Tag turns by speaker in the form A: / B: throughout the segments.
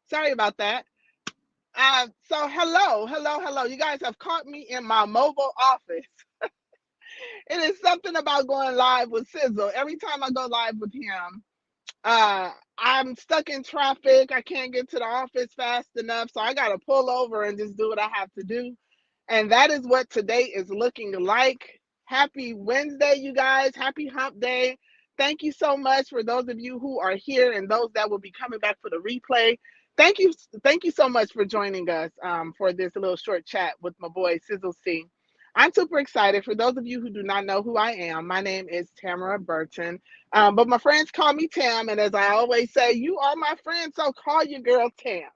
A: Sorry about that. So hello. You guys have caught me in my mobile office. It is something about going live with Cizzle. Every time I go live with him, I'm stuck in traffic. I can't get to the office fast enough, so I got to pull over and just do what I have to do. And that is what today is looking like. Happy Wednesday, you guys. Happy Hump Day. Thank you so much for those of you who are here and those that will be coming back for the replay. Thank you, thank you so much for joining us for this little short chat with my boy Cizzle C. I'm super excited. For those of you who do not know who I am, my name is Tamara Burton, but my friends call me Tam, and as I always say, you are my friend, so call your girl Tam.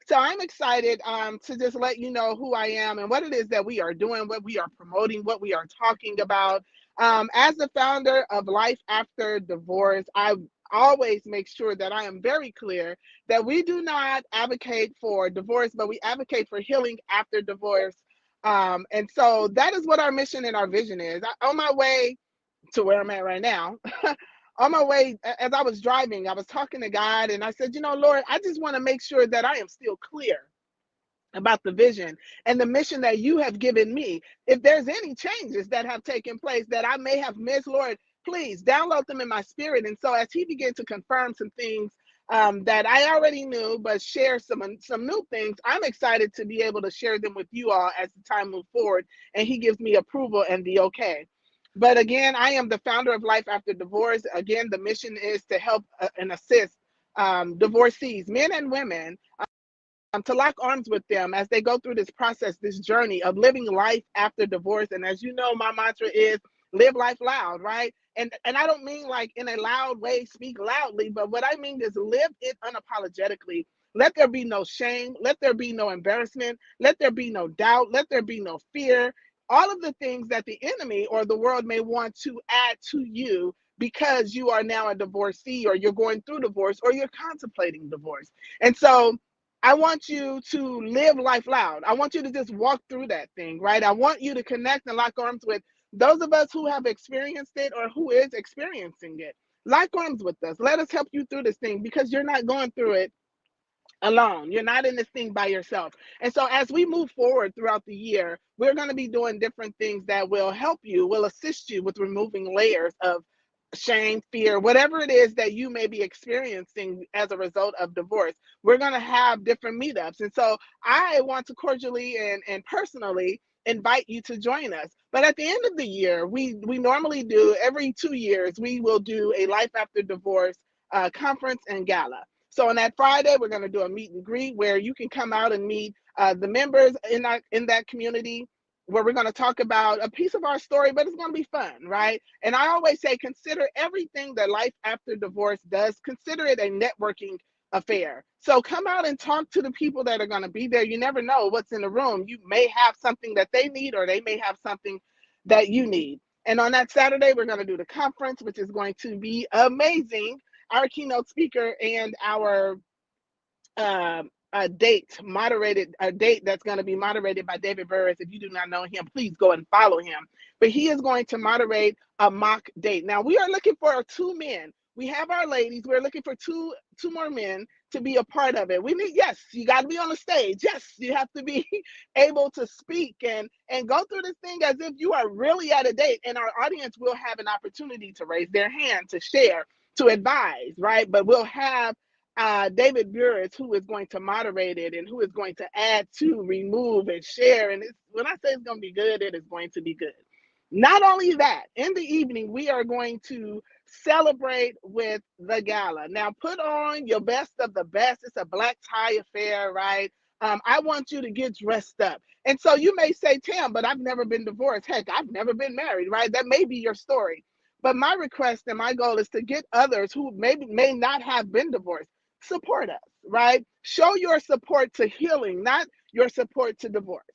A: So I'm excited to just let you know who I am and what it is that we are doing, what we are promoting, what we are talking about. As the founder of Life After Divorce, I always make sure that I am very clear that we do not advocate for divorce, but we advocate for healing after divorce. And so that is what our mission and our vision is. On my way to where I'm at right now, on my way, as I was driving, I was talking to God and I said, Lord, I just want to make sure that I am still clear about the vision and the mission that you have given me. If there's any changes that have taken place that I may have missed, Lord, please download them in my spirit. And so as he began to confirm some things that I already knew, but share some new things, I'm excited to be able to share them with you all as the time moves forward and he gives me approval and the okay. But again, I am the founder of Life After Divorce. Again, the mission is to help and assist divorcees, men and women, to lock arms with them as they go through this process, this journey of living life after divorce. And as you know, my mantra is live life loud, right? And I don't mean like in a loud way, speak loudly, but what I mean is live it unapologetically. Let there be no shame. Let there be no embarrassment. Let there be no doubt. Let there be no fear. All of the things that the enemy or the world may want to add to you because you are now a divorcee or you're going through divorce or you're contemplating divorce. And so I want you to live life loud. I want you to just walk through that thing, right? I want you to connect and lock arms with those of us who have experienced it or who is experiencing it. Lock arms with us. Let us help you through this thing because you're not going through it alone. You're not in this thing by yourself. And so as we move forward throughout the year, we're going to be doing different things that will help you, will assist you with removing layers of shame, fear, whatever it is that you may be experiencing as a result of divorce. We're going to have different meetups. And so I want to cordially and personally invite you to join us. But at the end of the year, we normally do every 2 years, we will do a Life After Divorce conference and gala. So on that Friday, we're going to do a meet and greet where you can come out and meet the members in that community, where we're going to talk about a piece of our story, but it's going to be fun, right? And I always say, consider everything that Life After Divorce does, consider it a networking affair. So come out and talk to the people that are going to be there. You never know what's in the room. You may have something that they need, or they may have something that you need. And on that Saturday, we're going to do the conference, which is going to be amazing. Our keynote speaker and our a date that's going to be moderated by David Burris. If you do not know him, please go and follow him. But he is going to moderate a mock date. Now we are looking for two men. We have our ladies. We're looking for two more men to be a part of it. We need, yes, you got to be on the stage. Yes, you have to be able to speak and go through this thing as if you are really at a date. And our audience will have an opportunity to raise their hand, to share, to advise, right? But we'll have David Burris, who is going to moderate it and who is going to add to, remove, and share. And when I say it's going to be good, it is going to be good. Not only that, in the evening, we are going to celebrate with the gala. Now, put on your best of the best. It's a black tie affair, right? I want you to get dressed up. And so you may say, Tam, but I've never been divorced. Heck, I've never been married, right? That may be your story. But my request and my goal is to get others who maybe may not have been divorced, support us, right? Show your support to healing, not your support to divorce.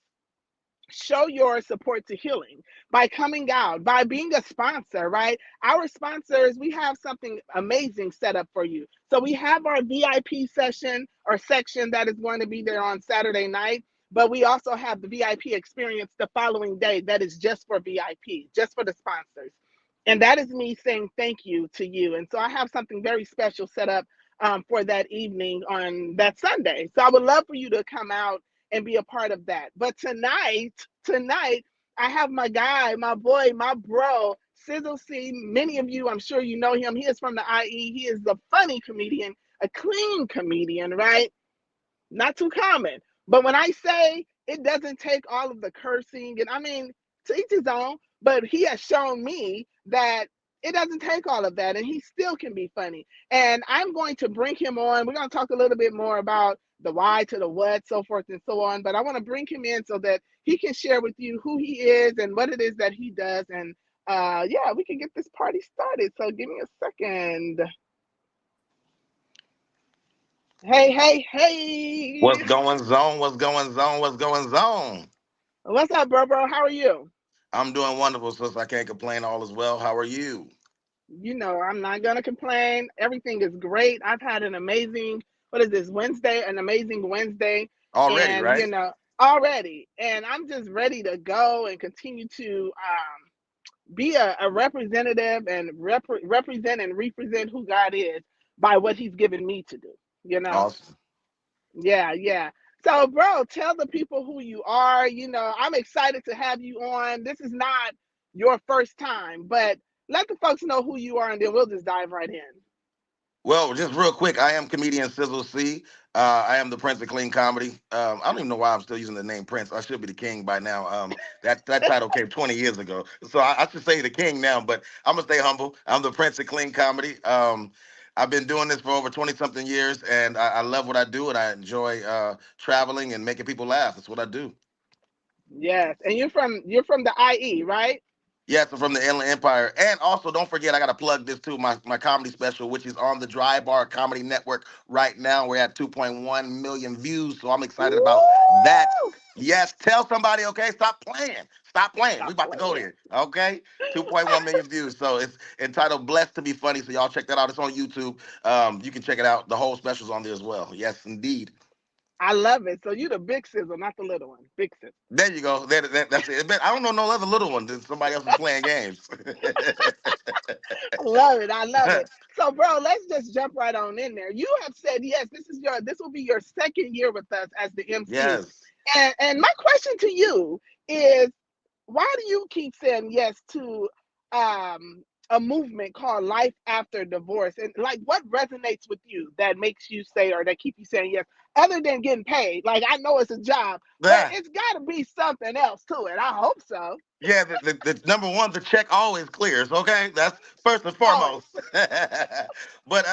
A: Show your support to healing by coming out, by being a sponsor, right? Our sponsors, we have something amazing set up for you. So we have our VIP session or section that is going to be there on Saturday night, but we also have the VIP experience the following day that is just for VIP, just for the sponsors. And that is me saying thank you to you. And so I have something very special set up for that evening on that Sunday. So I would love for you to come out and be a part of that. But tonight, I have my guy, my boy, my bro, Cizzle C. Many of you, I'm sure you know him. He is from the IE. He is a funny comedian, a clean comedian, right? Not too common. But when I say it doesn't take all of the cursing, and I mean, to each his own, but he has shown me that it doesn't take all of that and he still can be funny. And I'm going to bring him on. We're going to talk a little bit more about the why to the what, so forth and so on. But I want to bring him in so that he can share with you who he is and what it is that he does. And yeah, we can get this party started. So give me a second. Hey, hey,
B: What's
A: hey.
B: going zone? What's going zone? What's going zone?
A: What's up, bro? How are you?
B: I'm doing wonderful, sis. I can't complain. All is well. How are you?
A: You know, I'm not gonna complain. Everything is great. I've had an amazing, what is this, Wednesday? An amazing Wednesday.
B: Already,
A: And,
B: right?
A: already. And I'm just ready to go and continue to be a representative and represent and represent who God is by what He's given me to do, you know?
B: Awesome.
A: Yeah, yeah. So, bro, tell the people who you are. You know, I'm excited to have you on. This is not your first time, but let the folks know who you are, and then we'll just dive right in.
B: Well, just real quick, I am comedian Cizzle C. I am the Prince of Clean Comedy. I don't even know why I'm still using the name Prince. I should be the King by now. That title came 20 years ago, so I should say the King now. But I'm gonna stay humble. I'm the Prince of Clean Comedy. I've been doing this for over 20 something years, and I love what I do, and I enjoy traveling and making people laugh. That's what I do.
A: Yes, and you're from the IE, right?
B: Yes, I'm from the Inland Empire. And also, don't forget, I got to plug this too, my comedy special, which is on the Dry Bar Comedy Network right now. We're at 2.1 million views, so I'm excited about that.
A: Woo!
B: Yes, tell somebody, okay? Stop playing. Stop playing. We
A: Stop
B: about to go
A: playing.
B: there, okay? 2.1 million views. So it's entitled Blessed to be Funny. So y'all check that out. It's on YouTube. You can check it out. The whole special's on there as well. Yes, indeed.
A: I love it. So you the big sizzle, not the little one. Big sizzle.
B: There you go. That's it. But I don't know no other little one than somebody else is playing games.
A: I love it. I love it. So, bro, let's just jump right on in there. You have said yes. This will be your second year with us as the MC.
B: Yes.
A: And my question to you is, why do you keep saying yes to a movement called Life After Divorce? And like, what resonates with you that makes you say or that keep you saying yes, other than getting paid? Like, I know it's a job, but
B: Yeah.
A: it's got to be something else to it. I hope so.
B: Yeah, the number one, the check always clears. Okay, that's first and
A: Always.
B: foremost. But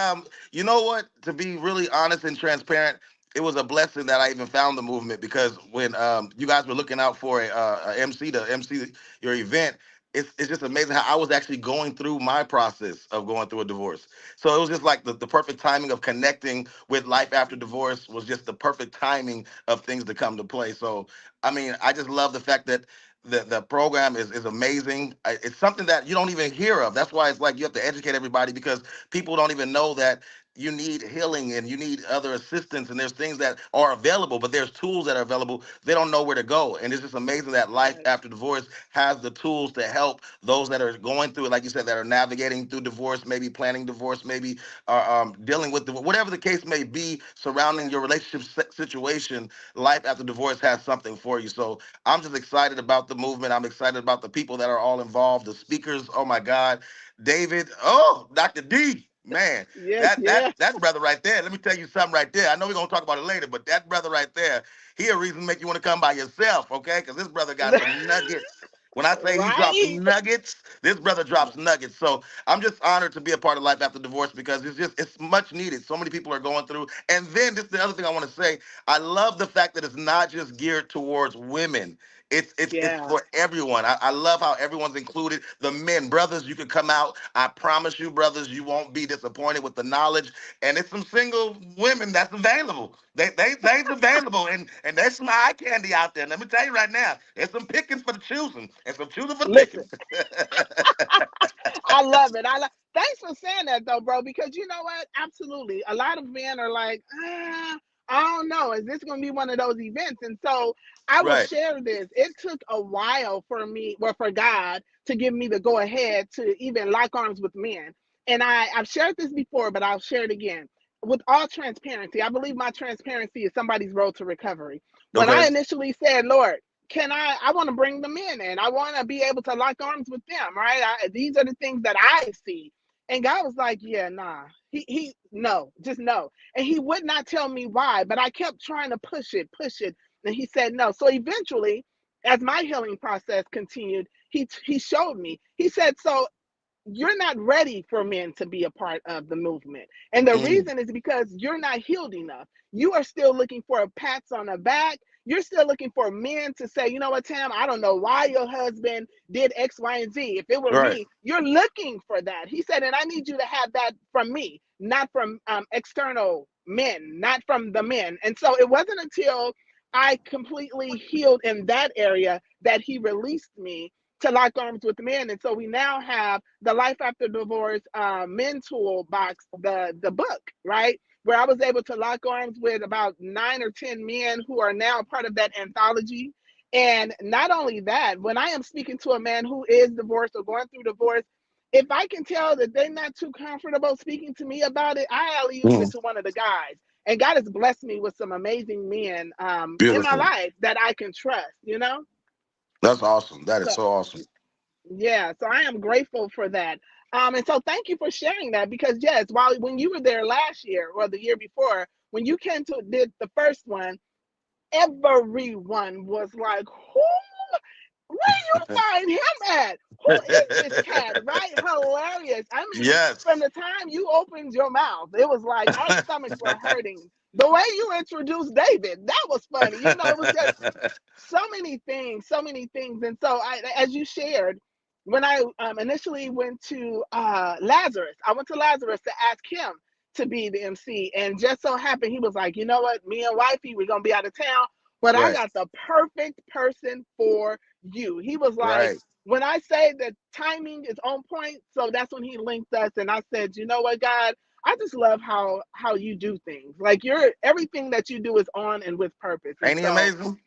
B: you know what? To be really honest and transparent, it was a blessing that I even found the movement because when you guys were looking out for a MC to MC your event, it's just amazing how I was actually going through my process of going through a divorce. So it was just like the perfect timing of connecting with life after divorce was just the perfect timing of things to come to play. So I mean, I just love the fact that the program is amazing. It's something that you don't even hear of. That's why it's like you have to educate everybody because people don't even know that you need healing and you need other assistance and there's things that are available, but there's tools that are available. They don't know where to go. And it's just amazing that life
A: Yes.
B: after divorce has the tools to help those that are going through it, like you said, that are navigating through divorce, maybe planning divorce, maybe dealing with whatever the case may be surrounding
A: Yes.
B: your relationship situation. Life after divorce has something for you. So I'm just excited about the movement. I'm excited about the people that are all involved, the speakers. Oh my God, David. Oh, Dr. D. Man,
A: Yes.
B: that brother right there. Let me tell you something right there. I know we're gonna talk about it later, but that brother right there, he a reason to make you want to come by yourself, okay? Because this brother got
A: Yeah.
B: some nuggets. When I say he drops
A: Right.
B: nuggets, this brother drops nuggets. So I'm just honored to be a part of life after divorce because it's much needed. So many people are going through. And then this is the other thing I want to say. I love the fact that it's not just geared towards women. It's
A: Yeah.
B: for everyone. I love how everyone's included. The men, brothers, you can come out. I promise you, brothers, you won't be disappointed with the knowledge. And it's some single women that's available. They's available, and there's some eye candy out there. Let me tell you right now, there's some pickings for the choosing, and some choosing for the
A: Listen,
B: pickings.
A: I love it. Thanks for saying that though, bro, because you know what? Absolutely. A lot of men are like, I don't know. Is this going to be one of those events? And so I will
B: Right.
A: share this. It took a while for me, well, for God to give me the go ahead to even lock arms with men. And I've shared this before, but I'll share it again. with all transparency, I believe my transparency is somebody's road to recovery. When I
B: Okay.
A: initially said, Lord, I want to bring the men in. I want to be able to lock arms with them, right? These are the things that I see. And God was like, yeah, nah. No, just no. And he would not tell me why, but I kept trying to push it. And he said no. So eventually, as my healing process continued, he showed me. He said, so you're not ready for men to be a part of the movement. And the
B: Mm,
A: reason is because you're not healed enough. You are still looking for pats on the back. You're still looking for men to say, you know what, Tam, I don't know why your husband did X, Y, and Z. If it were
B: right.
A: me, you're looking for that. He said, and I need you to have that from me, not from external men, not from the men. And so it wasn't until I completely healed in that area that he released me to lock arms with men. And so we now have the Life After Divorce Men Toolbox, the book, right? Where I was able to lock arms with about 9 or 10 men who are now part of that anthology. And not only that, when I am speaking to a man who is divorced or going through divorce, if I can tell that they're not too comfortable speaking to me about it, I alley oop it
B: Mm,
A: to one of the guys. And God has blessed me with some amazing men in my
B: beautiful.
A: life that I can trust, you know?
B: That's awesome. That is
A: So
B: so awesome.
A: yeah, so I am grateful for that. And so thank you for sharing that because yes, while when you were there last year or the year before, when you came to did the first one, everyone was like, "Who? Where you find him at? Who is this cat?" Right? Hilarious. I mean, from
B: Yes.
A: the time you opened your mouth, it was like our stomachs were hurting. The way you introduced David, that was funny. You know, it was just so many things, so many things. And so, as you shared, when I initially went to Lazarus, I went to Lazarus to ask him to be the MC, and just so happened he was like, you know what, me and wifey, we're gonna be out of town, but I
B: Right.
A: got the perfect person for you. He was like,
B: Right.
A: when I say that timing is on point, so that's when he linked us, and I said, you know what, God, I just love how you do things. Like you're everything that you do is on and with purpose, and
B: Ain't he
A: so
B: amazing?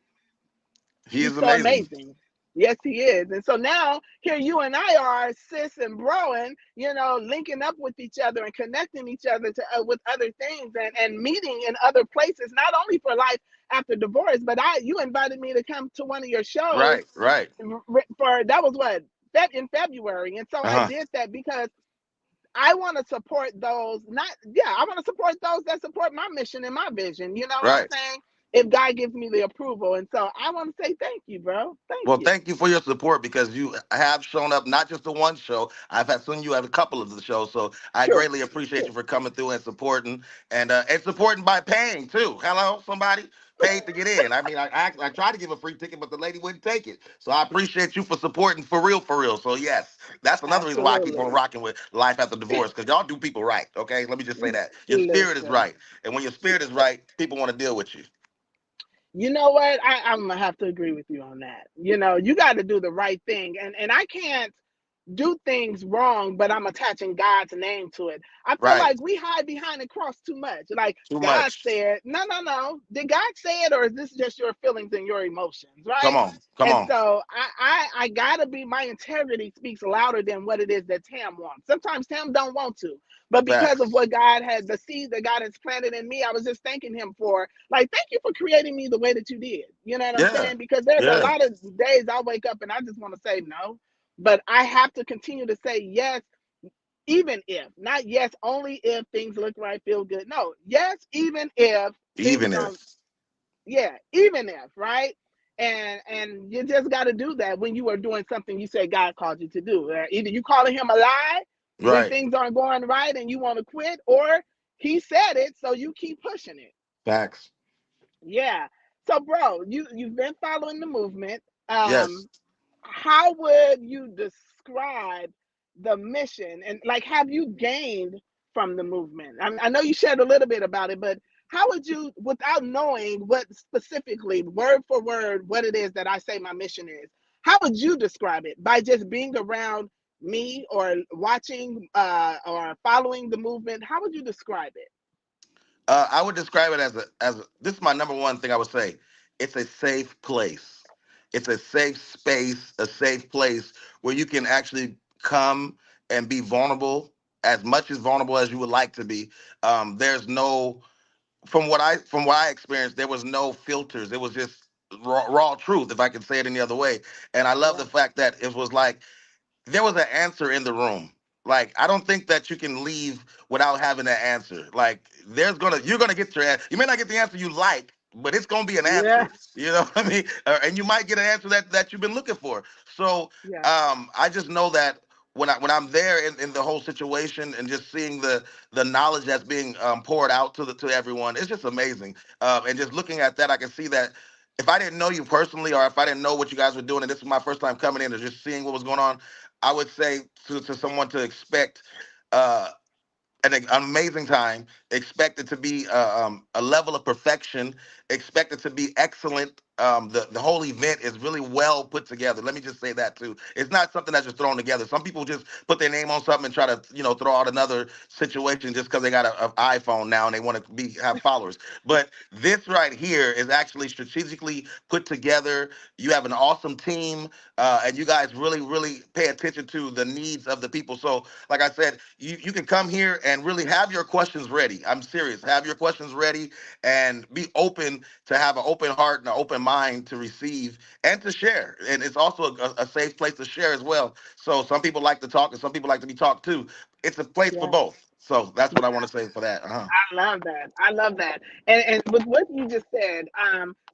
B: He
A: he's
B: is
A: so
B: amazing.
A: amazing. Yes, he is. And so now here you and I are, sis and broing, you know, linking up with each other and connecting each other to with other things and meeting in other places, not only for life after divorce, but you invited me to come to one of your shows
B: Right. Right.
A: for that was what that in February. And so
B: Uh
A: I
B: huh.
A: did that because I want to support those, not, yeah, I want to support those that support my mission and my vision. You know what I'm
B: Right.
A: saying? If God gives me the approval. And so I want to say thank you, bro. Thank
B: Well,
A: you.
B: thank you for your support because you have shown up not just the one show. I've had seen you at a couple of the shows, so I
A: True.
B: greatly appreciate
A: True.
B: you for coming through and supporting by paying too. Hello, somebody paid to get in. I mean, I tried to give a free ticket, but the lady wouldn't take it. So I appreciate you for supporting for real, for real. So yes, that's another reason why I keep on
A: Absolutely.
B: rocking with Life After Divorce because y'all do people right. Okay, let me just say that your spirit is
A: Listen,
B: right, and when your spirit is right, people want to deal with you.
A: you know what? I'm gonna have to agree with you on that. You know, you got to do the right thing, and I can't do things wrong, but I'm attaching God's name to it. I feel
B: Right,
A: like we hide behind the cross too much. Like
B: too
A: God
B: much.
A: said, no, no, no. Did God say it, or is this just your feelings and your emotions,
B: Come
A: right?
B: on, come
A: And
B: on.
A: so I gotta be. My integrity speaks louder than what it is that Tam wants. Sometimes Tam don't want to, but because of
B: Facts.
A: what God had, the seed that God has planted in me, I was just thanking Him for. Like, thank you for creating me the way that you did. You know what I'm
B: Yeah,
A: saying? Because there's a
B: yeah.
A: lot of days I wake up and I just want to say no, but I have to continue to say yes, even if, not yes, only if things look right, feel good. No, yes, even if things
B: Even
A: don't,
B: if.
A: yeah, even if, right? And you just got to do that when you are doing something you say God called you to do. Either you calling him a lie when
B: Right.
A: things aren't going right and you want to quit, or he said it, so you keep pushing it.
B: Facts.
A: Yeah. So, bro, you've been following the movement.
B: Yes.
A: Um, how would you describe the mission and like have you gained from the movement? I know you shared a little bit about it, but how would you, without knowing what specifically, word for word, what it is that I say my mission is, how would you describe it? By just being around me or watching or following the movement, how would you describe it?
B: I would describe it this is my number one thing I would say. It's a safe place. It's a safe space, a safe place where you can actually come and be vulnerable as much as vulnerable as you would like to be. There's no from what I experienced, there was no filters. It was just raw truth, if I can say it any other way. And I love
A: Yeah.
B: the fact that it was like there was an answer in the room. Like I don't think that you can leave without having that answer. Like you're gonna get your answer. You may not get the answer you like, but it's gonna be an
A: Yeah.
B: answer. You know what I mean? And you might get an answer that you've been looking for. So
A: Yeah.
B: I just know that when I'm there in the whole situation and just seeing the knowledge that's being poured out to everyone, it's just amazing. And just looking at that, I can see that if I didn't know you personally, or if I didn't know what you guys were doing, and this was my first time coming in and just seeing what was going on, I would say to someone to expect uh, an amazing time. Expect it to be a level of perfection. Expect it to be excellent. The whole event is really well put together. Let me just say that too. It's not something that's just thrown together. Some people just put their name on something and try to throw out another situation just because they got an iPhone now and they want to have followers. But this right here is actually strategically put together. You have an awesome team, and you guys really pay attention to the needs of the people. So like I said, you can come here and really have your questions ready. I'm serious. Have your questions ready and be open to have an open heart and an open mind to receive and to share. And it's also a safe place to share as well. So some people like to talk and some people like to be talked to. It's a place for
A: Yeah.
B: both. So that's what I want to say for that. Uh-huh.
A: I love that. I love that. And with what you just said,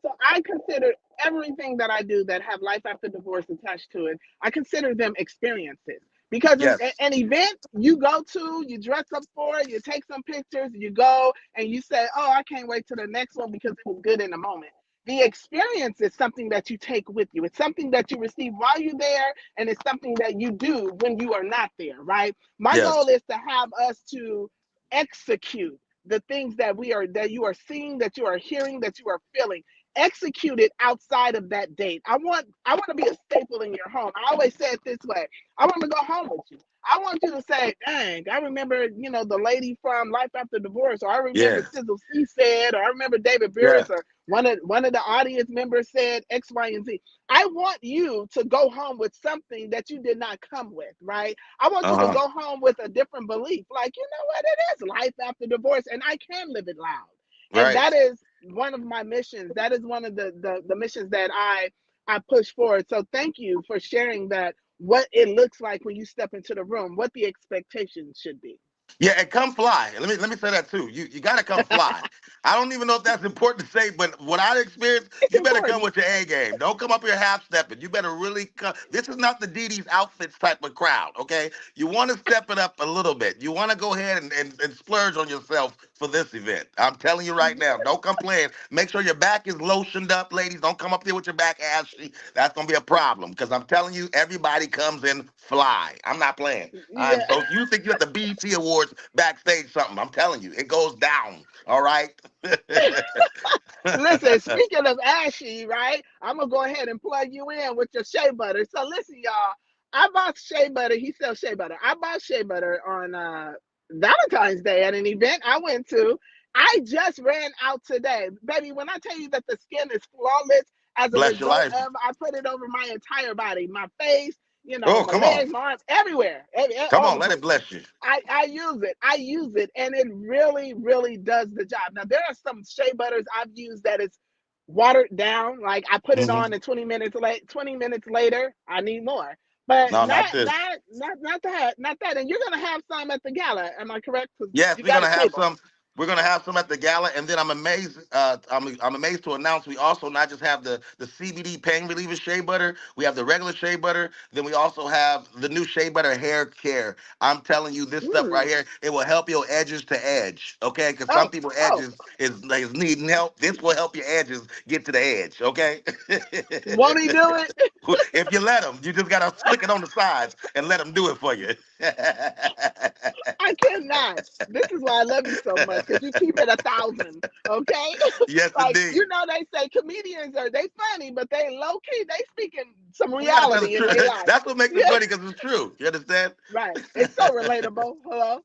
A: so I consider everything that I do that have life after divorce attached to it, I consider them experiences. Because
B: Yes.
A: an event you go to, you dress up for it, you take some pictures, you go and you say, "Oh, I can't wait to the next one because it was good in the moment." The experience is something that you take with you. It's something that you receive while you're there, and it's something that you do when you are not there, right? My goal
B: Yes.
A: is to have us to execute the things that you are seeing, that you are hearing, that you are feeling. Execute it outside of that date. I want to be a staple in your home. I always say it this way. I want to go home with you. I want you to say, dang, I remember, the lady from Life After Divorce, or I remember
B: Yeah.
A: Cizzle C said, or I remember David
B: Yeah.
A: Burris, or one of the audience members said X, Y, and Z. I want you to go home with something that you did not come with, right? I want you to
B: Uh-huh.
A: go home with a different belief. Like, you know what? It is life after divorce, and I can live it loud. And
B: Right.
A: that is one of my missions. That is one of the missions that I push forward. So thank you for sharing that, what it looks like when you step into the room, what the expectations should be.
B: Yeah, and come fly. Let me say that too. You gotta come fly. I don't even know if that's important to say, but what I experienced,
A: It's
B: you better come
A: important.
B: with your A game. Don't come up here half stepping. You better really come. This is not the Dee Dee's outfits type of crowd, okay? You want to step it up a little bit. You want to go ahead and splurge on yourself for this event. I'm telling you right now, don't come playing. Make sure your back is lotioned up, ladies. Don't come up here with your back ashy. That's gonna be a problem because I'm telling you, everybody comes in fly. I'm not playing. I'm
A: Yeah.
B: so you think you're at the BET Awards backstage something. I'm telling you, it goes down. All right.
A: Listen, speaking of ashy, right? I'm gonna go ahead and plug you in with your shea butter. So listen, y'all. I bought shea butter. He sells shea butter. I bought shea butter on Valentine's Day at an event I went to. I just ran out today, baby. When I tell you that the skin is flawless as a
B: Bless your
A: result
B: life.
A: of, I put it over my entire body, my face,
B: Oh,
A: my
B: come on.
A: legs, my arms, everywhere,
B: Come
A: all
B: on,
A: the
B: let it
A: places.
B: bless you.
A: I use it. I use it, and it really does the job. Now there are some shea butters I've used that is watered down. Like I put it
B: Hmm.
A: on, and 20 minutes late. 20 minutes later, I need more. But
B: No, not this.
A: not that. And you're gonna have some at the gala. Am I correct? Because
B: Yes,
A: you
B: we're
A: got a
B: gonna have
A: table.
B: some. We're gonna have some at the gala, and then I'm amazed. I'm amazed to announce we also not just have the CBD pain reliever shea butter. We have the regular shea butter. Then we also have the new shea butter hair care. I'm telling you, this stuff right
A: Mm.
B: here, it will help your edges to edge. Okay, because some
A: Oh,
B: people
A: oh,
B: edges is needing help. This will help your edges get to the edge. Okay.
A: won't he do it?
B: If you let them, you just gotta flick it on the sides and let them do it for you.
A: I cannot. This is why I love you so much, because you keep it 1,000. Okay,
B: Yes,
A: like
B: indeed.
A: they say comedians are they funny, but they low key they speaking some
B: Yeah, because it's
A: reality in
B: true.
A: their life.
B: That's what makes it
A: Yeah,
B: funny because it's true. You understand?
A: right. It's so relatable. Hello.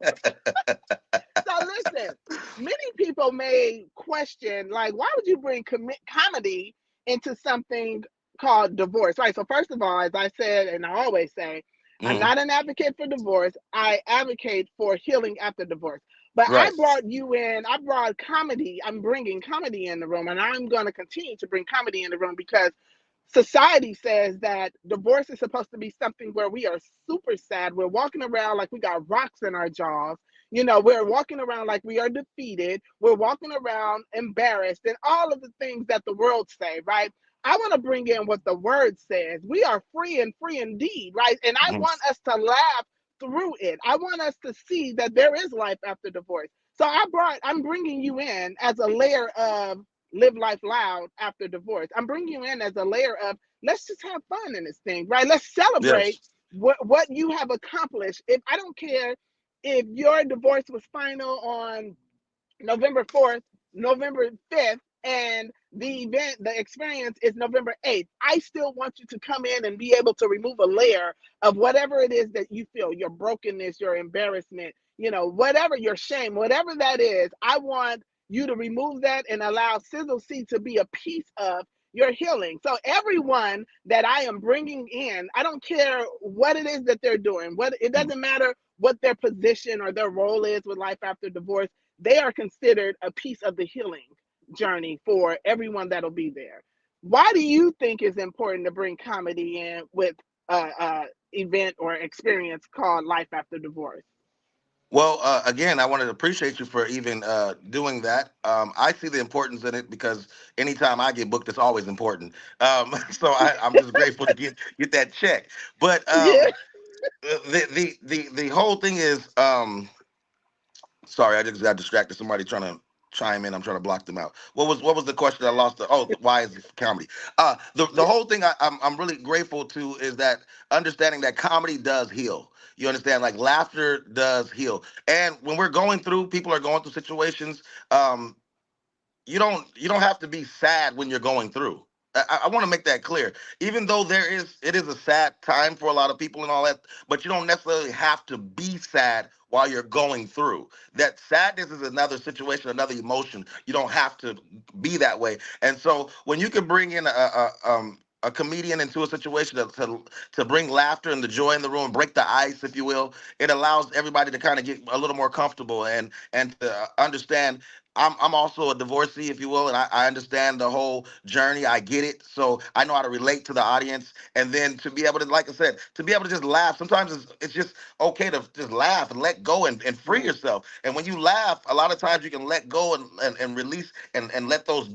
A: So listen, many people may question, like, why would you bring comedy into something called divorce, right? So first of all, as I said, and I always say, I'm
B: Hmm.
A: not an advocate for divorce. I advocate for healing after divorce. But I
B: Right.
A: brought you in, I brought comedy. I'm bringing comedy in the room, and I'm going to continue to bring comedy in the room because society says that divorce is supposed to be something where we are super sad. We're walking around like we got rocks in our jaws. You know, we're walking around like we are defeated. We're walking around embarrassed and all of the things that the world say, right? I want to bring in what the word says. We are free and free indeed, right? And I
B: Mhm.
A: want us to laugh through it. I want us to see that there is life after divorce. So I'm bringing you in as a layer of live life loud after divorce. I'm bringing you in as a layer of let's just have fun in this thing, right? Let's celebrate
B: Yes.
A: what you have accomplished. If I don't care if your divorce was final on November 4th, November 5th, and the event, the experience is November 8th. I still want you to come in and be able to remove a layer of whatever it is that you feel, your brokenness, your embarrassment, you know, whatever your shame, whatever that is. I want you to remove that and allow Cizzle C to be a piece of your healing. So everyone that I am bringing in, I don't care what it is that they're doing. What it
B: Mhm.
A: doesn't matter what their position or their role is with life after divorce, they are considered a piece of the healing journey for everyone that'll be there. Why do you think it's important to bring comedy in with a event or experience called Life After Divorce?
B: Well, again, I wanted to appreciate you for even doing that. I see the importance in it because anytime I get booked, it's always important. So I'm just grateful to get that check. But
A: Yeah.
B: the whole thing is, sorry, I just got distracted. Somebody trying to chime in. I'm trying to block them out. What was the question? I lost. Why is it comedy? The whole thing I'm really grateful to is that understanding that comedy does heal. You understand? Like laughter does heal. And when we're going through, people are going through situations. Um, you don't have to be sad when you're going through. I want to make that clear. Even though it is a sad time for a lot of people and all that, but you don't necessarily have to be sad while you're going through. That sadness is another situation, another emotion. You don't have to be that way. And so when you can bring in a comedian into a situation to bring laughter and the joy in the room, break the ice, if you will, it allows everybody to kind of get a little more comfortable and to understand I'm also a divorcee, if you will, and I understand the whole journey. I get it. So I know how to relate to the audience. And then to be able to, like I said, to be able to just laugh. Sometimes it's just okay to just laugh and let go and free
A: Yeah.
B: yourself. And when you laugh, a lot of times you can let go and release and let those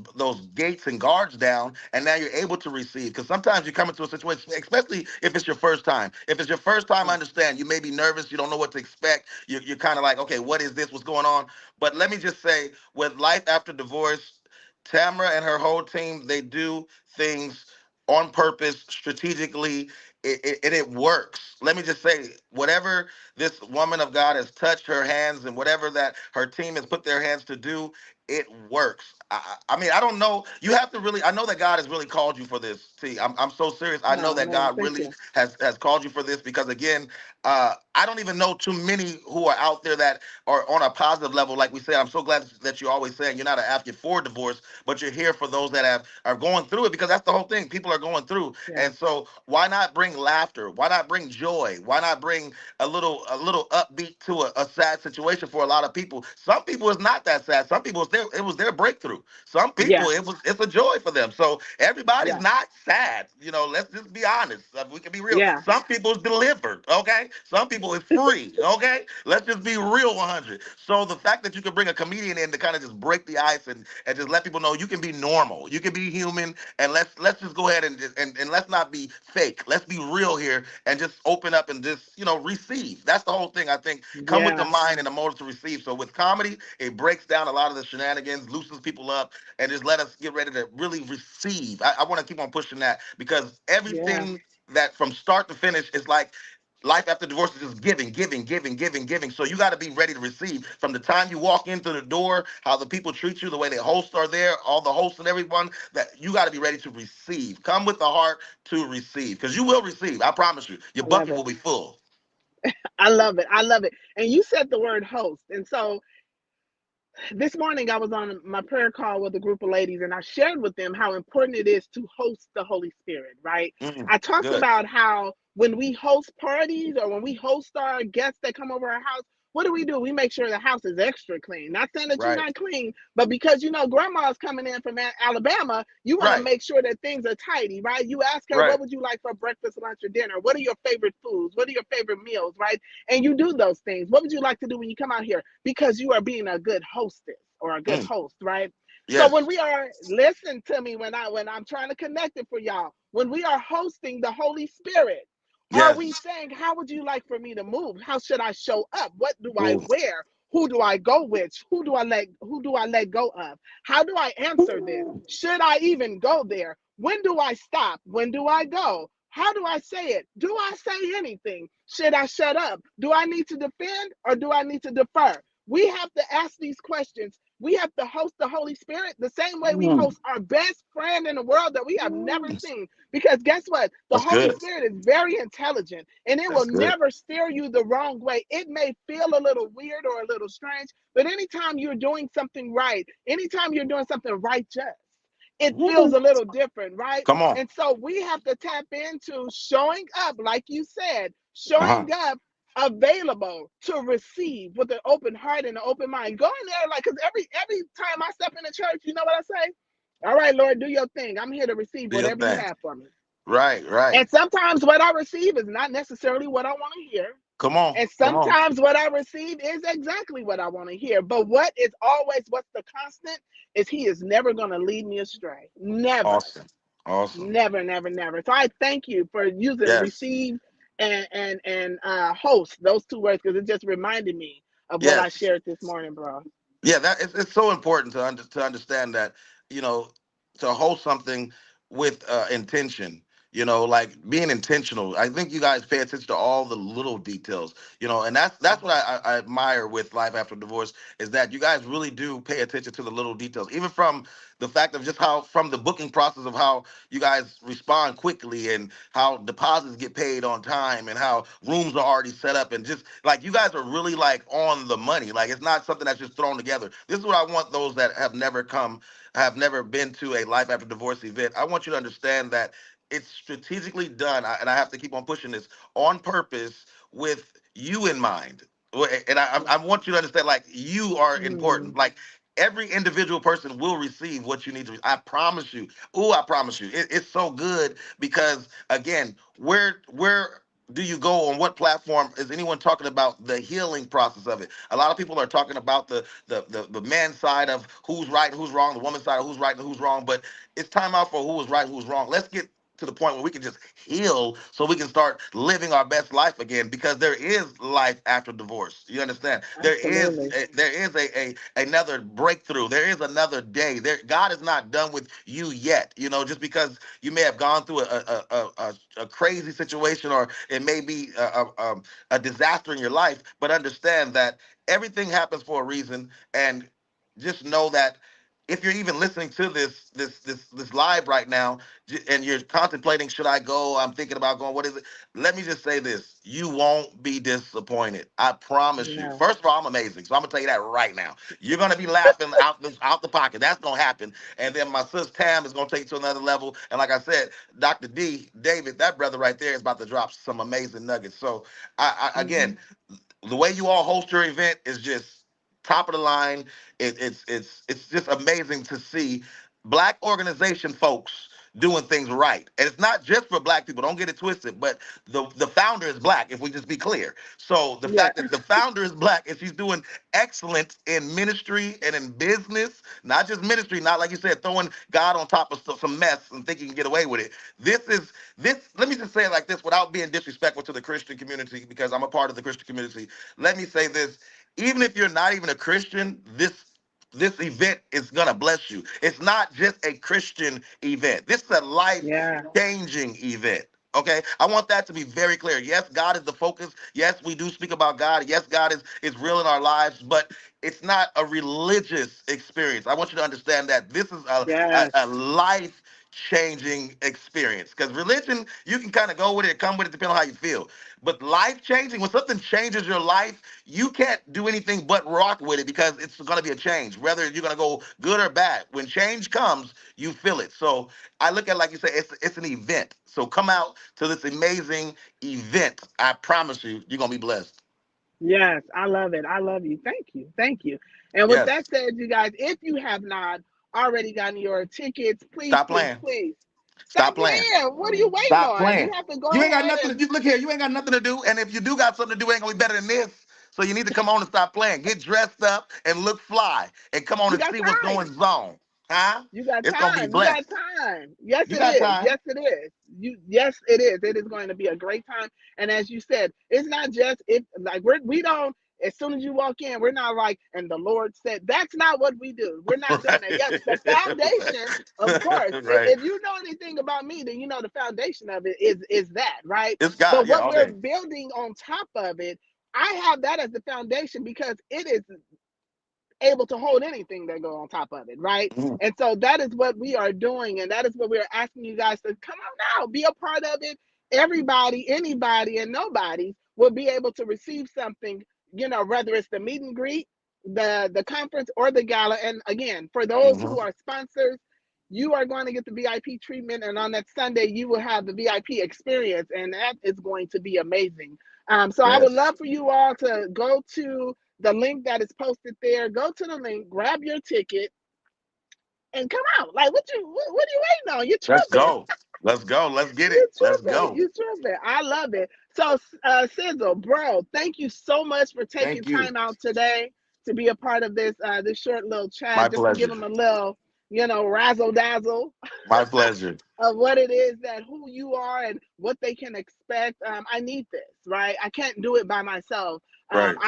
B: gates and guards down. And now you're able to receive. Because sometimes you come into a situation, especially if it's your first time. If it's your first time, I
A: Yeah.
B: understand. You may be nervous. You don't know what to expect. You're kind of like, okay, what is this? What's going on? But let me just say, with life after divorce, Tamara and her whole team, they do things on purpose, strategically, it works. Let me just say, whatever this woman of God has touched her hands and whatever that her team has put their hands to do, it works. I mean, I don't know. You have to really. I know that God has really called you for this. T. I'm so serious. I know
A: Oh
B: that
A: man,
B: God
A: thank
B: really
A: you.
B: has called you for this because again, I don't even know too many who are out there that are on a positive level. Like we said, I'm so glad that you're always saying you're not an advocate for divorce, but you're here for those that are going through it because that's the whole thing. People are going through,
A: Yeah.
B: and so why not bring laughter? Why not bring joy? Why not bring a little upbeat to a sad situation for a lot of people? Some people it's not that sad. Some people it was their breakthrough. Some people
A: Yeah.
B: it's a joy for them. So everybody's
A: Yeah.
B: not sad. Let's just be honest. We can be real.
A: Yeah.
B: Some people's delivered. Okay. Some people is free. Okay. Let's just be real 100. So the fact that you can bring a comedian in to kind of just break the ice and just let people know you can be normal, you can be human, and let's just go ahead and let's not be fake. Let's be real here and just open up and just receive. That's the whole thing. I think come with the
A: Yeah.
B: mind and the motive to receive. So with comedy, it breaks down a lot of the shenanigans, loosens people up, and just let us get ready to really receive. I want to keep on pushing that because
A: Yeah.
B: everything that from start to finish is like life after divorce is just giving, giving, giving, giving, giving. So you got to be ready to receive from the time you walk into the door, how the people treat you, the way the hosts are there, all the hosts and everyone, that you got to be ready to receive. Come with the heart to receive because you will receive. I promise you. Your
A: I love
B: bucket will
A: it.
B: be full.
A: I love it. I love it. And you said the word host. And so this morning I was on my prayer call with a group of ladies and I shared with them how important it is to host the Holy Spirit, right? I talked
B: Good.
A: about how when we host parties or when we host our guests that come over our house, what do? We make sure the house is extra clean. Not saying that you're
B: Right.
A: not clean, but because you know grandma's coming in from Alabama, you want to
B: Right.
A: make sure that things are tidy, right? You ask her,
B: Right.
A: what would you like for breakfast, lunch, or dinner? What are your favorite foods? What are your favorite meals, right? And you do those things. What would you like to do when you come out here? Because you are being a good hostess or a good
B: Mm.
A: host, right? So when
B: Yes.
A: we are, listen to me when I'm trying to connect it for y'all. When we are hosting the Holy Spirit, are we
B: Yes.
A: saying, how would you like for me to move? How should I show up? What do I
B: Ooh.
A: wear? Who do I go with? Who do I let go of? How do I answer this? Should I even go there? When do I stop? When do I go? How do I say it? Do I say anything? Should I shut up? Do I need to defend or do I need to defer? We have to ask these questions. We have to host the Holy Spirit the same way we
B: Mm.
A: host our best friend in the world that we have never seen. Because guess what? The
B: That's
A: Holy
B: good.
A: Spirit is very intelligent and it will
B: That's good.
A: never steer you the wrong way. It may feel a little weird or a little strange, but anytime you're doing something right, anytime you're doing something righteous, it feels
B: Woo.
A: a little different, right?
B: Come on.
A: And so we have to tap into showing up, like you said,
B: Uh-huh.
A: showing up available to receive with an open heart and an open mind. Go in there, like, because every time I step in the church, you know what I say? All right, Lord, do your thing. I'm here to receive
B: Do your
A: whatever you
B: thing.
A: have for me.
B: Right. Right.
A: And sometimes what I receive is not necessarily what I want to hear.
B: Come on.
A: And
B: Come on.
A: sometimes what I receive is exactly what I want to hear. But what's the constant is he is never going to lead me astray. Never,
B: Awesome. Awesome.
A: never, never, never. So I thank you for using
B: Yes.
A: receive and host, those two words, because it just reminded me of what I
B: Yes.
A: shared this morning, bro.
B: Yeah, that it's so important to understand that, you know, to hold something with intention, like being intentional. I think you guys pay attention to all the little details, and that's what I admire with Life After Divorce, is that you guys really do pay attention to the little details, even from the fact of just how, from the booking process of how you guys respond quickly, and how deposits get paid on time, and how rooms are already set up, and just like you guys are really like on the money. Like, it's not something that's just thrown together. This is what I want those that have never been to a Life After Divorce event. I want you to understand that it's strategically done, and I have to keep on pushing this, on purpose, with you in mind. And I want you to understand, like, you are important.
A: Mm,
B: Like, every individual person will receive what you need to. I promise you. Ooh, I promise you. It's so good because, again, where do you go, on what platform is anyone talking about the healing process of it? A lot of people are talking about the man's side of who's right and who's wrong, the woman's side of who's right and who's wrong. But it's time out for who is right, who's wrong. Let's get to the point where we can just heal, so we can start living our best life again, because there is life after divorce. You understand?
A: absolutely.
B: There is a another breakthrough. There is another day. God is not done with you yet. Just because you may have gone through a crazy situation, or it may be a disaster in your life, but understand that everything happens for a reason. And just know that if you're even listening to this live right now, and you're contemplating, should I go? I'm thinking about going. What is it? Let me just say this: you won't be disappointed. I promise you.
A: No.
B: First of all, I'm amazing, so I'm gonna tell you that right now. You're gonna be laughing out the pocket. That's gonna happen. And then my sis Tam is gonna take it to another level. And like I said, Dr. D, David, that brother right there is about to drop some amazing nuggets. So
A: Hmm.
B: again, the way you all host your event is just top of the line. It's just amazing to see Black organization folks doing things right. And it's not just for Black people. Don't get it twisted. But the founder is Black, if we just be clear. So the
A: Yeah.
B: fact that the founder is Black, and she's doing excellent in ministry and in business, not just ministry, not like you said, throwing God on top of some mess and thinking you can get away with it. This. Let me just say it like this, without being disrespectful to the Christian community, because I'm a part of the Christian community. Let me say this: even if you're not even a Christian, this event is gonna bless you. It's not just a Christian event. This is a
A: Yeah.
B: life-changing event. Okay, I want that to be very clear. Yes, God is the focus. Yes, we do speak about God. Yes, God is real in our lives, but it's not a religious experience. I want you to understand that this is a
A: Yes.
B: life changing experience. Because religion, you can kind of go with it, come with it, depending on how you feel. But life changing, when something changes your life, you can't do anything but rock with it because it's going to be a change, whether you're going to go good or bad. When change comes, you feel it. So I look at it like you say, it's an event. So come out to this amazing event. I promise you, you're going to be blessed.
A: Yes, I love it. I love you. Thank you. Thank you. And with
B: Yes.
A: that said, you guys, if you have not already gotten your tickets, please,
B: Stop
A: please,
B: playing.
A: please stop
B: Stop playing.
A: playing. What are you waiting
B: Stop
A: on?
B: playing.
A: You have to go
B: You ain't got
A: ahead
B: nothing
A: and
B: to do. Look here, you ain't got nothing to do. And if you do got something to do, it ain't gonna be better than this. So you need to come on and stop playing. Get dressed up and look fly. And come on
A: you
B: and
A: got
B: see what's
A: time.
B: going on. Huh?
A: You got
B: It's gonna be
A: time. You got
B: blessed.
A: time. Yes,
B: You
A: it
B: got
A: is.
B: time.
A: Yes, it is. Yes, it is. It is going to be a great time. And as you said, it's not just it. Like we don't. As soon as you walk in, we're not like, and the Lord said, that's not what we do. We're not doing that. Yes, the foundation, of course.
B: Right. Right.
A: If you know anything about me, then you know the foundation of it is that, right?
B: It's God,
A: But
B: yeah,
A: what
B: all
A: we're
B: day.
A: building on top of it, I have that as the foundation because it is able to hold anything that go on top of it, right?
B: Mhm.
A: And so that is what we are doing, and that is what we're asking you guys to come on now, be a part of it. Everybody, anybody, and nobody will be able to receive something, whether it's the meet and greet, the conference, or the gala. And again, for those who
B: Mhm.
A: are sponsors, you are going to get the VIP treatment, and on that Sunday, you will have the VIP experience, and that is going to be amazing. So I would
B: Yes.
A: love for you all to go to the link that is posted there. Go to the link, grab your ticket, and come out. Like what are you waiting on? You
B: Let's
A: tripping.
B: go. Let's go. Let's get
A: You
B: it. Let's
A: tripping.
B: go.
A: You tripping. I love it. So Cizzle, bro, thank you so much for taking
B: Thank you.
A: time out today to be a part of this short little chat,
B: My
A: just to give
B: pleasure.
A: them a little, razzle dazzle
B: My pleasure.
A: of what it is that who you are and what they can expect. I need this, right? I can't do it by myself.
B: Right.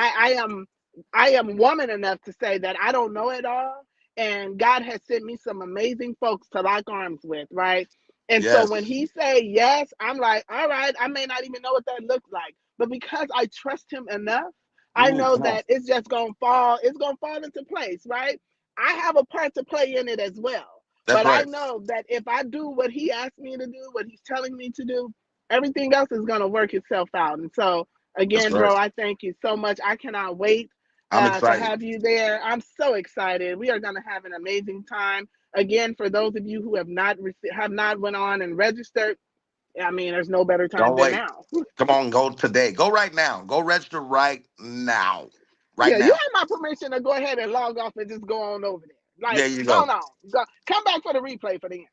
A: I am woman enough to say that I don't know it all, and God has sent me some amazing folks to lock arms with, right? And so when
B: Yes.
A: He say yes, I'm like, all right. I may not even know what that looks like, but because I trust Him enough, I
B: Ooh,
A: know
B: come on.
A: that it's just gonna fall. It's gonna fall into place, right? I have a part to play in it as well.
B: That's
A: But I
B: right.
A: know that if I do what He asked me to do, what He's telling me to do, everything else is going to work itself out. And so,
B: That's
A: again,
B: right.
A: bro, I thank you so much. I cannot wait
B: I'm
A: to
B: excited.
A: have you there. I'm so excited. We are going to have an amazing time. Again, for those of you who have not went on and registered, I mean, there's no better time
B: Don't
A: than
B: wait.
A: now.
B: Come on, go today. Go right now. Go register right now. Right
A: Yeah, you
B: now.
A: have my permission to go ahead and log off and just go on over there.
B: There
A: Like,
B: you
A: go
B: go.
A: on, go, come back for the replay for the end.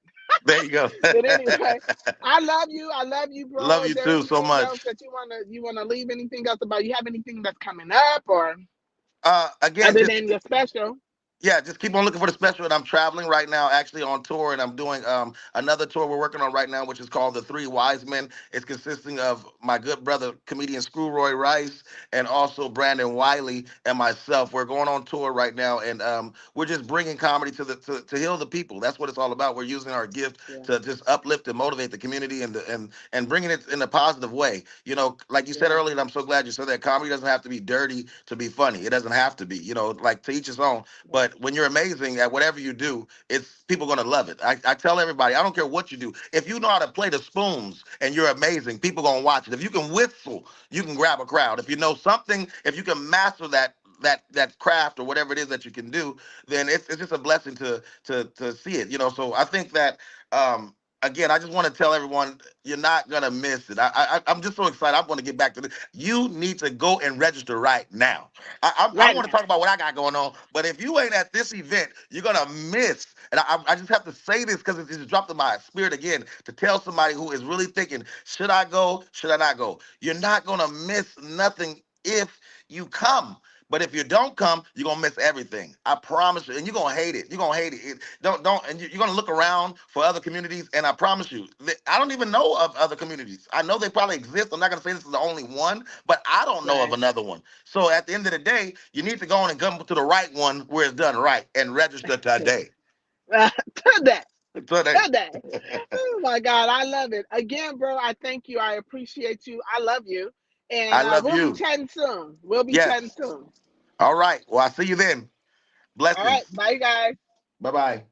B: There you go.
A: But anyway, I love you. I love you, bro.
B: Love
A: Is
B: you
A: there
B: too so
A: anything
B: much.
A: else that you wanna leave? Anything else about? You have anything that's coming up, or
B: Again,
A: other
B: just
A: than your special?
B: yeah, just keep on looking for the special. And I'm traveling right now, actually on tour, and I'm doing another tour we're working on right now, which is called The Three Wise Men. It's consisting of my good brother, comedian Screwroy Rice, and also Brandon Wiley and myself. We're going on tour right now, and we're just bringing comedy to heal the people. That's what it's all about. We're using our gift
A: Yeah,
B: to just uplift and motivate the community and bringing it in a positive way. You know, like you said
A: yeah,
B: earlier, and I'm so glad you said that comedy doesn't have to be dirty to be funny. It doesn't have to be. You know, like to each his own. But when you're amazing at whatever you do, it's people gonna love it. I tell everybody, I don't care what you do. If you know how to play the spoons and you're amazing, people gonna watch it. If you can whistle, you can grab a crowd. If you know something, if you can master that craft or whatever it is that you can do, then it's just a blessing to see it. You know, so I think that again, I just want to tell everyone you're not gonna miss it. I'm just so excited. I'm going to get back to this. You need to go and register right now. I
A: right
B: want to
A: now.
B: talk about what I got going on, but if you ain't at this event, you're gonna miss. And I just have to say this because it just dropped in my spirit again to tell somebody who is really thinking, should I go? Should I not go? You're not gonna miss nothing if you come. But if you don't come, you're gonna miss everything. I promise you, and you're gonna hate it. You're gonna hate it. Don't, and you're gonna look around for other communities. And I promise you, I don't even know of other communities. I know they probably exist. I'm not gonna say this is the only one, but I don't know of
A: Right.
B: another one. So at the end of the day, you need to go on and come to the right one where it's done right and register today.
A: Today.
B: Today.
A: Today. Oh my God, I love it. Again, bro, I thank you. I appreciate you. I love you. And
B: I love
A: we'll be
B: you.
A: chatting soon. We'll be chatting
B: Yes.
A: soon.
B: All right. Well, I'll see you then.
A: All right.
B: Blessings.
A: Bye, guys.
B: Bye bye.